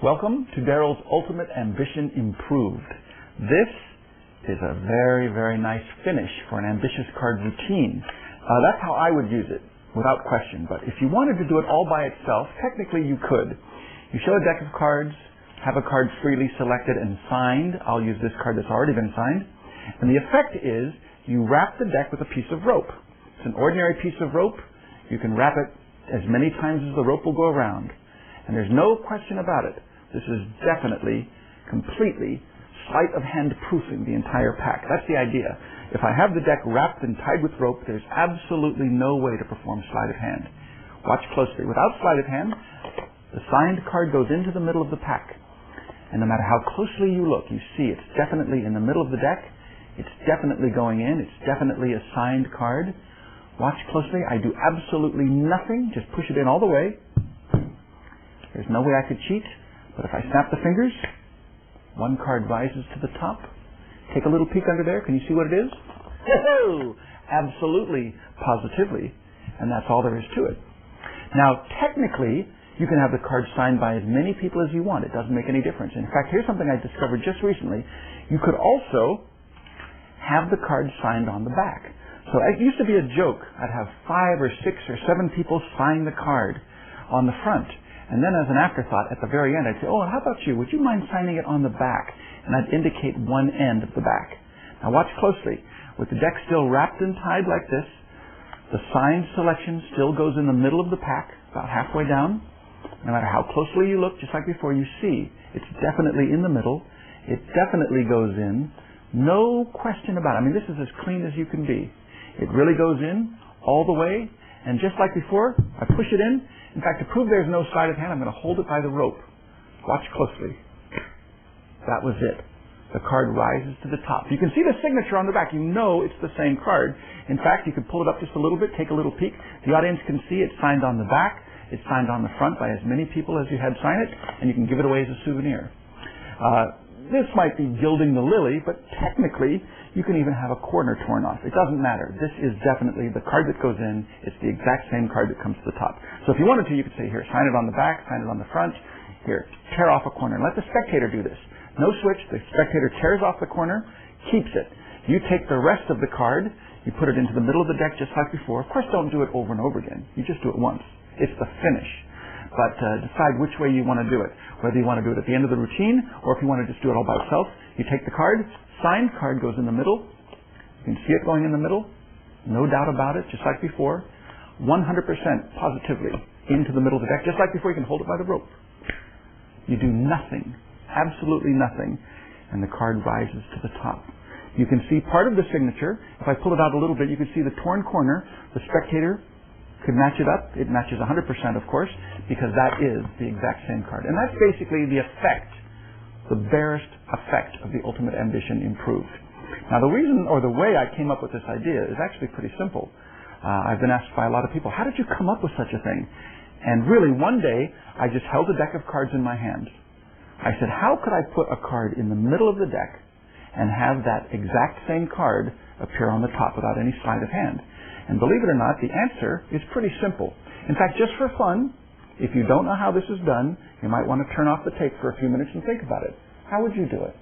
Welcome to Daryl's Ultimate Ambition Improved. This is a very, very nice finish for an ambitious card routine. That's how I would use it, without question. But if you wanted to do it all by itself, technically you could. You show a deck of cards, have a card freely selected and signed. I'll use this card that's already been signed. And the effect is you wrap the deck with a piece of rope. It's an ordinary piece of rope. You can wrap it as many times as the rope will go around. And there's no question about it. This is definitely, completely, sleight of hand proofing the entire pack. That's the idea. If I have the deck wrapped and tied with rope, there's absolutely no way to perform sleight of hand. Watch closely. Without sleight of hand, the signed card goes into the middle of the pack. And no matter how closely you look, you see it's definitely in the middle of the deck. It's definitely going in. It's definitely a signed card. Watch closely. I do absolutely nothing. Just push it in all the way. There's no way I could cheat. But if I snap the fingers, one card rises to the top. Take a little peek under there. Can you see what it is? Oh, absolutely, positively. And that's all there is to it. Now, technically, you can have the card signed by as many people as you want. It doesn't make any difference. In fact, here's something I discovered just recently. You could also have the card signed on the back. So it used to be a joke. I'd have 5 or 6 or 7 people sign the card on the front. And then as an afterthought, at the very end, I'd say, oh, how about you? Would you mind signing it on the back? And I'd indicate one end of the back. Now watch closely. With the deck still wrapped and tied like this, the signed selection still goes in the middle of the pack, about halfway down. No matter how closely you look, just like before, you see it's definitely in the middle. It definitely goes in. No question about it. I mean, this is as clean as you can be. It really goes in all the way. And just like before, I push it in. In fact, to prove there's no sleight of hand, I'm going to hold it by the rope. Watch closely. That was it. The card rises to the top. You can see the signature on the back. You know it's the same card. In fact, you can pull it up just a little bit, take a little peek. The audience can see it's signed on the back. It's signed on the front by as many people as you had sign it, and you can give it away as a souvenir. This might be gilding the lily, but technically, you can even have a corner torn off. It doesn't matter. This is definitely the card that goes in. It's the exact same card that comes to the top. So if you wanted to, you could say, here, sign it on the back, sign it on the front. Here, tear off a corner. And let the spectator do this. No switch. The spectator tears off the corner, keeps it. You take the rest of the card, you put it into the middle of the deck just like before. Of course, don't do it over and over again. You just do it once. It's the finish. But decide which way you want to do it. Whether you want to do it at the end of the routine, or if you want to just do it all by itself. You take the card, signed card goes in the middle. You can see it going in the middle. No doubt about it, just like before. 100% positively into the middle of the deck. Just like before, you can hold it by the rope. You do nothing, absolutely nothing, and the card rises to the top. You can see part of the signature. If I pull it out a little bit, you can see the torn corner. The spectator could match it up. It matches 100%, of course, because that is the exact same card. And that's basically the effect, the barest effect of the Ultimate Ambition Improved. Now, the reason or the way I came up with this idea is actually pretty simple. I've been asked by a lot of people, how did you come up with such a thing? And really, one day, I just held a deck of cards in my hand. I said, how could I put a card in the middle of the deck and have that exact same card appear on the top without any sleight of hand? And believe it or not, the answer is pretty simple. In fact, just for fun, if you don't know how this is done, you might want to turn off the tape for a few minutes and think about it. How would you do it?